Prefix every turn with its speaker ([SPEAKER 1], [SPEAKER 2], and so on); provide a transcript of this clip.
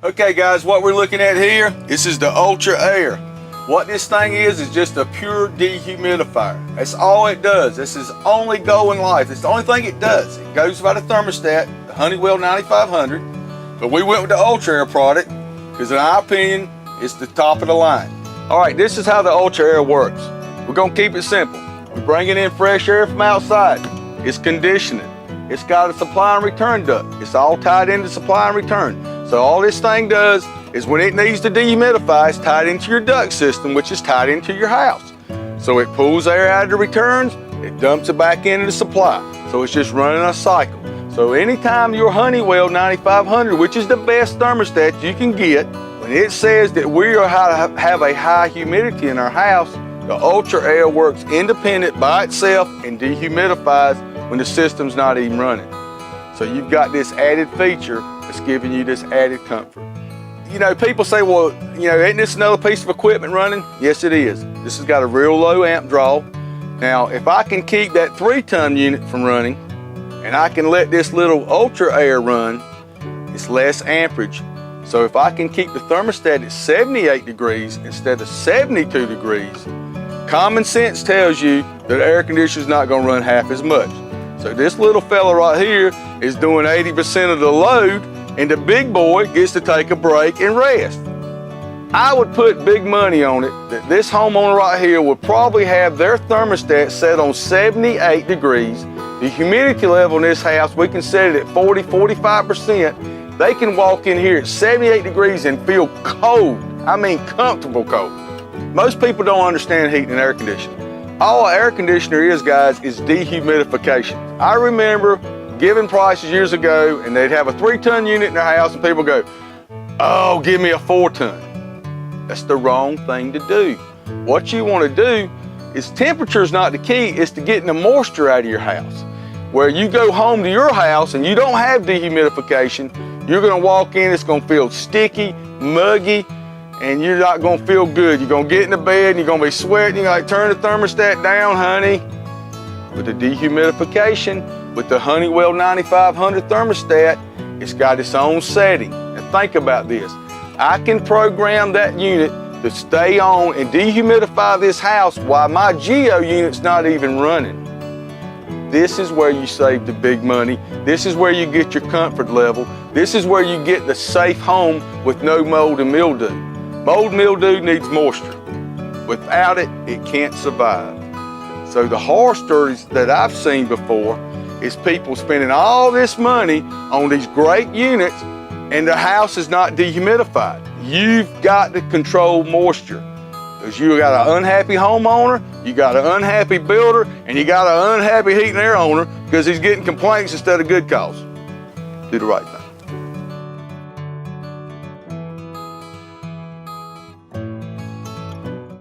[SPEAKER 1] Okay guys, what we're looking at here, this is the Ultra-Aire. What this thing is just a pure dehumidifier. That's all it does. This is only go in life. It's the only thing it does. It goes by the thermostat, the Honeywell 9500, but we went with the Ultra-Aire product because in our opinion, it's the top of the line. All right, this is how the Ultra-Aire works. We're gonna keep it simple. We're bringing in fresh air from outside. It's conditioning. It's got a supply and return duct. It's all tied into supply and return. So all this thing does is when it needs to dehumidify, it's tied into your duct system, which is tied into your house. So it pulls air out of the returns, it dumps it back into the supply. So it's just running a cycle. So anytime your Honeywell 9500, which is the best thermostat you can get, when it says that we have a high humidity in our house, the Ultra-Aire works independent by itself and dehumidifies when the system's not even running. So you've got this added feature that's giving you this added comfort. You know, people say, well, you know, isn't this another piece of equipment running? Yes, it is. This has got a real low amp draw. Now, if I can keep that 3-ton unit from running, and I can let this little Ultra-Aire run, it's less amperage. So if I can keep the thermostat at 78 degrees instead of 72 degrees, common sense tells you that the air conditioner's not gonna run half as much. So this little fella right here is doing 80% of the load, and the big boy gets to take a break and rest. I would put big money on it that this homeowner right here would probably have their thermostat set on 78 degrees. The humidity level in this house, we can set it at 40–45%. They can walk in here at 78 degrees and feel cold. I mean comfortable cold. Most people don't understand heating and air conditioning. All an air conditioner is, guys, is dehumidification. I remember giving prices years ago, and they'd have a 3-ton unit in their house, and people go, oh, give me a 4-ton. That's the wrong thing to do. What you want to do is temperature's not the key, it's to getting the moisture out of your house. Where you go home to your house and you don't have dehumidification, you're going to walk in, it's going to feel sticky, muggy, and you're not going to feel good. You're going to get in the bed and you're going to be sweating. You're like, turn the thermostat down, honey. With the dehumidification, with the Honeywell 9500 thermostat, it's got its own setting. And think about this. I can program that unit to stay on and dehumidify this house while my Geo unit's not even running. This is where you save the big money. This is where you get your comfort level. This is where you get the safe home with no mold and mildew. Mold and mildew needs moisture. Without it, it can't survive. So the horror stories that I've seen before is people spending all this money on these great units and the house is not dehumidified. You've got to control moisture. Because you got an unhappy homeowner, you got an unhappy builder, and you got an unhappy heat and air owner because he's getting complaints instead of good calls. Do the right thing.